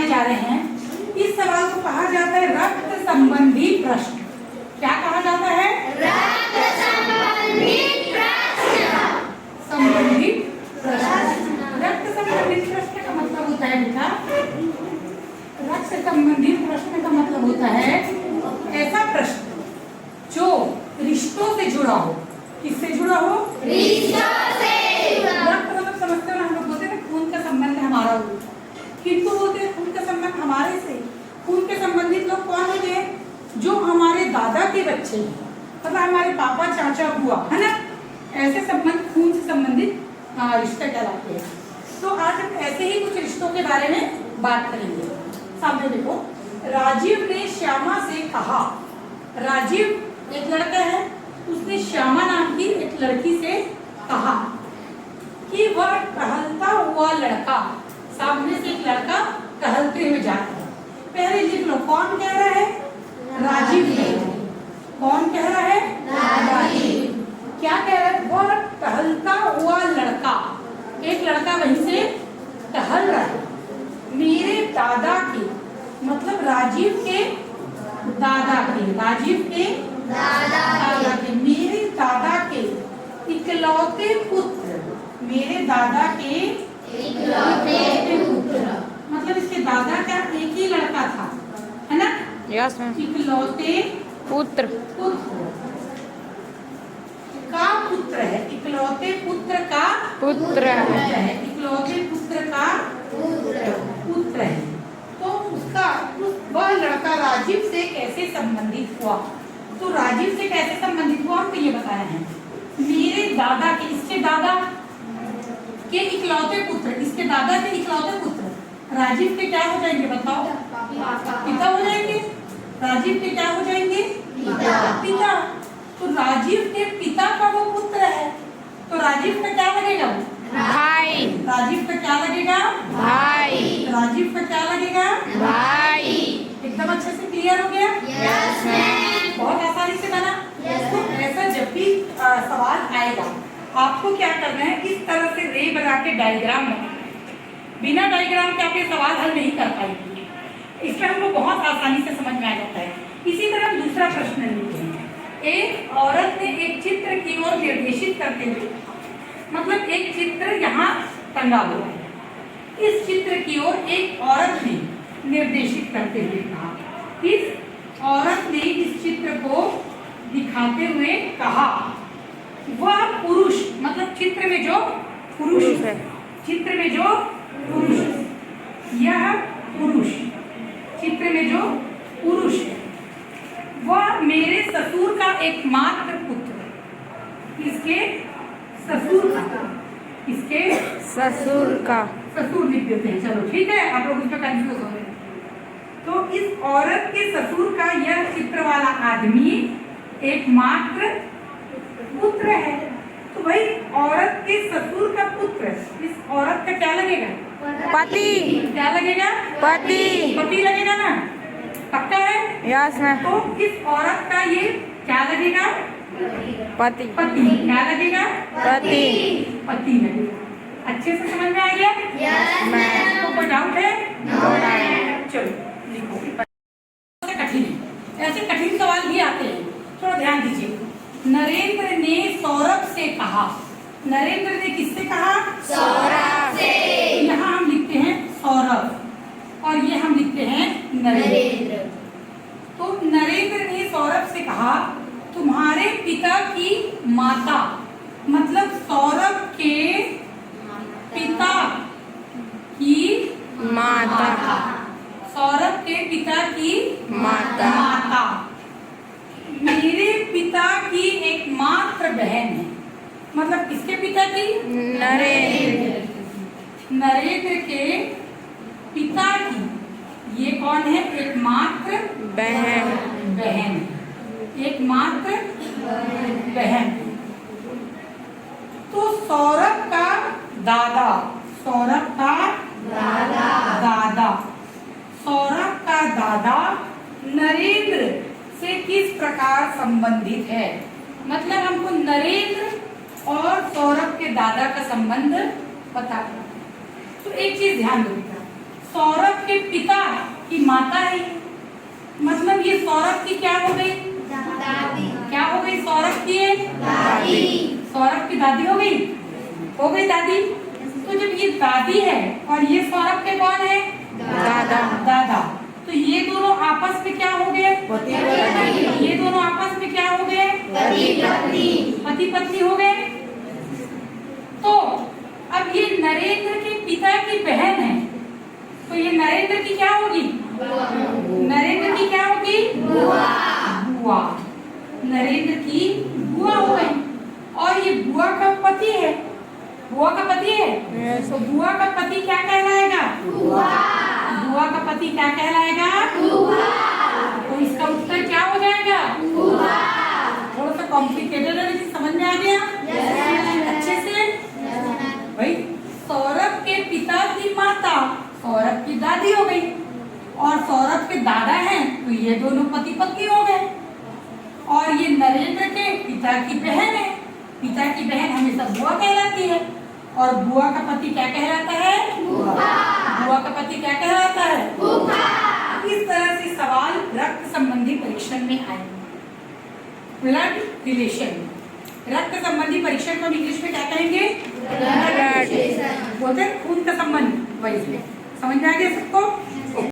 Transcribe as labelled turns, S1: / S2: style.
S1: बनाने जा रहे हैं। इस सवाल को कहा जाता है रक्त संबंधी प्रश्न। क्या कहा जाता है?
S2: रक्त संबंधी प्रश्न।
S1: संबंधित प्रश्न। रक्त संबंधित प्रश्न का मतलब होता है बेटा, रक्त संबंधित प्रश्न का मतलब होता है ऐसा प्रश्न जो रिश्तों से जुड़ा हो। किससे जुड़ा हो?
S2: रिश्तों से।
S1: रक्त मतलब समझते हो ना, हम लोग बोलते हैं खून का संबंध हमारा हो, किंतु बोलते हैं खून का संबंध हमारे से। खून के संबंधित लोग कौन होते हैं? जो हमारे दादा के बच्चे हैं, मतलब हमारे पापा चाचा हुआ, है ना। ऐसे संबंध खून से संबंधित रिश्ते कहलाते हैं। तो आज हम ऐसे ही कुछ रिश्तों के बारे में बात करेंगे। सामने देखो, राजीव ने श्यामा से कहा। राजीव एक लड़का है, उसने श्यामा नाम की एक लड़की से कहा कि वह टहलता हुआ लड़का, सामने से एक लड़का टहलते हुए जा रहा है। पहले लिख लो, कौन कह रहा है? राजीव कह रहा है। कौन कह रहा है? राजीव। क्या कह रहा है? वह टहलता हुआ लड़का, एक लड़का वहीं से टहल रहा है। मेरे दादा के, मतलब राजीव के दादा के, राजीव के दादा के, मेरे दादा के इकलौते पुत्र, मेरे दादा के इकलौते पुत्र, मतलब इसके दादा का एक ही लड़का था, है ना।
S3: Yes ma'am.
S1: इकलौते
S3: पुत्र
S1: का पुत्र है, इकलौते पुत्र का
S3: पुत्र
S1: है, इकलौते पुत्र का पुत्र है। तो उसका वह लड़का राजीव से कैसे संबंधित हुआ? तो राजीव से कैसे संबंधित हुआ हमको ये बताया है। मेरे दादा के, इसके दादा के इकलौते पुत्र, इसके दादा के इकलौते पुत्र राजीव के क्या हो जाएंगे? बताओ। पिता हो जाएंगे। राजीव के क्या हो जाएंगे? पिता। तो राजीव के पिता का वो पुत्र है, तो राजीव का क्या लगेगा?
S3: भाई।
S1: राजीव का क्या लगेगा?
S3: भाई।
S1: राजीव का क्या लगेगा?
S3: भाई।
S1: एकदम अच्छे से क्लियर हो गया?
S2: Yes ma'am.
S1: बहुत आसानी से बना। तो ऐसा जब भी सवाल आएगा, आपको क्या करना है, इस तरह से रे बना के डायग्राम बनाना। बिना डायग्राम के आप ये सवाल हल नहीं कर पाएंगे। इसमें हमको बहुत आसानी से समझ में आ जाता है। इसी तरह दूसरा प्रश्न लेते हैं। एक औरत ने एक चित्र की ओर निर्देशित करते हुए, मतलब एक चित्र यहाँ टंगा हुआ है, इस चित्र की ओर एक औरत ने निर्देशित करते हुए कहा। इस औरत ने इस चित्र को दिखाते हुए कहा, वह पुरुष, मतलब चित्र में जो पुरुष है, चित्र में जो पुरुष, यह पुरुष, चित्र में जो पुरुष है, वह मेरे ससुर का एकमात्र पुत्र है। इसके ससुर का, इसके
S3: ससुर का,
S1: ससुर लिख देते हैं, चलो ठीक है, आप लोग उसमें कंफ्यूज हो रहे हैं। तो इस औरत के ससुर का यह चित्र वाला आदमी एकमात्र पुत्र है। तो भाई औरत के ससुर का पुत्र, इस औरत का क्या लगेगा?
S3: पति।
S1: क्या लगेगा?
S3: पति।
S1: पति लगेगा ना, पक्का है?
S3: Yes ma'am.
S1: तो इस औरत का ये क्या लगेगा?
S3: पति।
S1: पति। क्या लगेगा?
S3: पति।
S1: पति लगेगा। अच्छे से समझ में आ गया?
S2: Yes ma'am.
S1: कोई डाउट है?
S2: No ma'am.
S1: चलो लिखो। कठिन, ऐसे कठिन सवाल भी आते हैं, थोड़ा ध्यान दीजिए। नरेंद्र ने सौरभ से कहा। नरेंद्र ने किससे कहा?
S2: सौरभ से।
S1: यहाँ हम लिखते हैं सौरभ और ये हम लिखते हैं नरेंद्र। तो नरेंद्र ने सौरभ से कहा, तुम्हारे पिता की माता, मतलब सौरभ के पिता की
S3: माता।
S1: सौरभ के पिता की
S3: माता
S1: मेरे पिता की एकमात्र बहन है, मतलब किसके पिता की?
S3: नरेंद्र।
S1: नरेंद्र के पिता की, ये कौन है? एकमात्र
S3: बहन।
S1: बहन, एकमात्र बहन। तो सौरभ का दादा, सौरभ का दादा, सौरभ का दादा नरेंद्र से किस प्रकार संबंधित है? मतलब हमको नरेंद्र और सौरभ के दादा का संबंध पता करना। तो एक चीज ध्यान दो, सौरभ के पिता की माता है। मतलब ये सौरभ की क्या हो गई?
S2: दादी।
S1: क्या हो गई? सौरभ की
S2: दादी।
S1: सौरभ की दादी हो गई। हो गई दादी। तो जब ये दादी है और ये सौरभ के कौन है?
S3: दादा।
S1: दादा। तो ये दोनों आपस में क्या हो गए?
S2: पति पत्नी।
S1: ये दोनों आपस में क्या हो गए?
S2: पति पत्नी।
S1: पति पत्नी हो गए। तो अब ये नरेंद्र के पिता की बहन है, तो ये नरेंद्र की क्या होगी? नरेंद्र की क्या होगी? बुआ। नरेंद्र की बुआ हो गई। और ये बुआ का पति है। बुआ का पति है। तो बुआ का पति क्या कहलाएगा? बुआ का पति क्या कहलाएगा? तो इसका उत्तर क्या हो जाएगा? थोड़ा सा कॉम्प्लिकेटेड है लेकिन समझ में आ गया अच्छे से। भाई सौरभ के पिता की माता सौरभ की दादी हो गई और सौरभ के दादा हैं तो ये दोनों पति पत्नी हो गए। और ये नरेंद्र के पिता की बहन है। पिता की बहन हमेशा बुआ कहलाती है और बुआ का पति क्या कहलाता है? बुआ का पति क्या कहलाता है? इस तरह से सवाल रक्त संबंधी परीक्षण में आए। ब्लड रिलेशन, रक्त संबंधी परीक्षण को इंग्लिश में क्या कहेंगे? बोलते हैं खून का संबंध। वही समझ में आ गया सबको?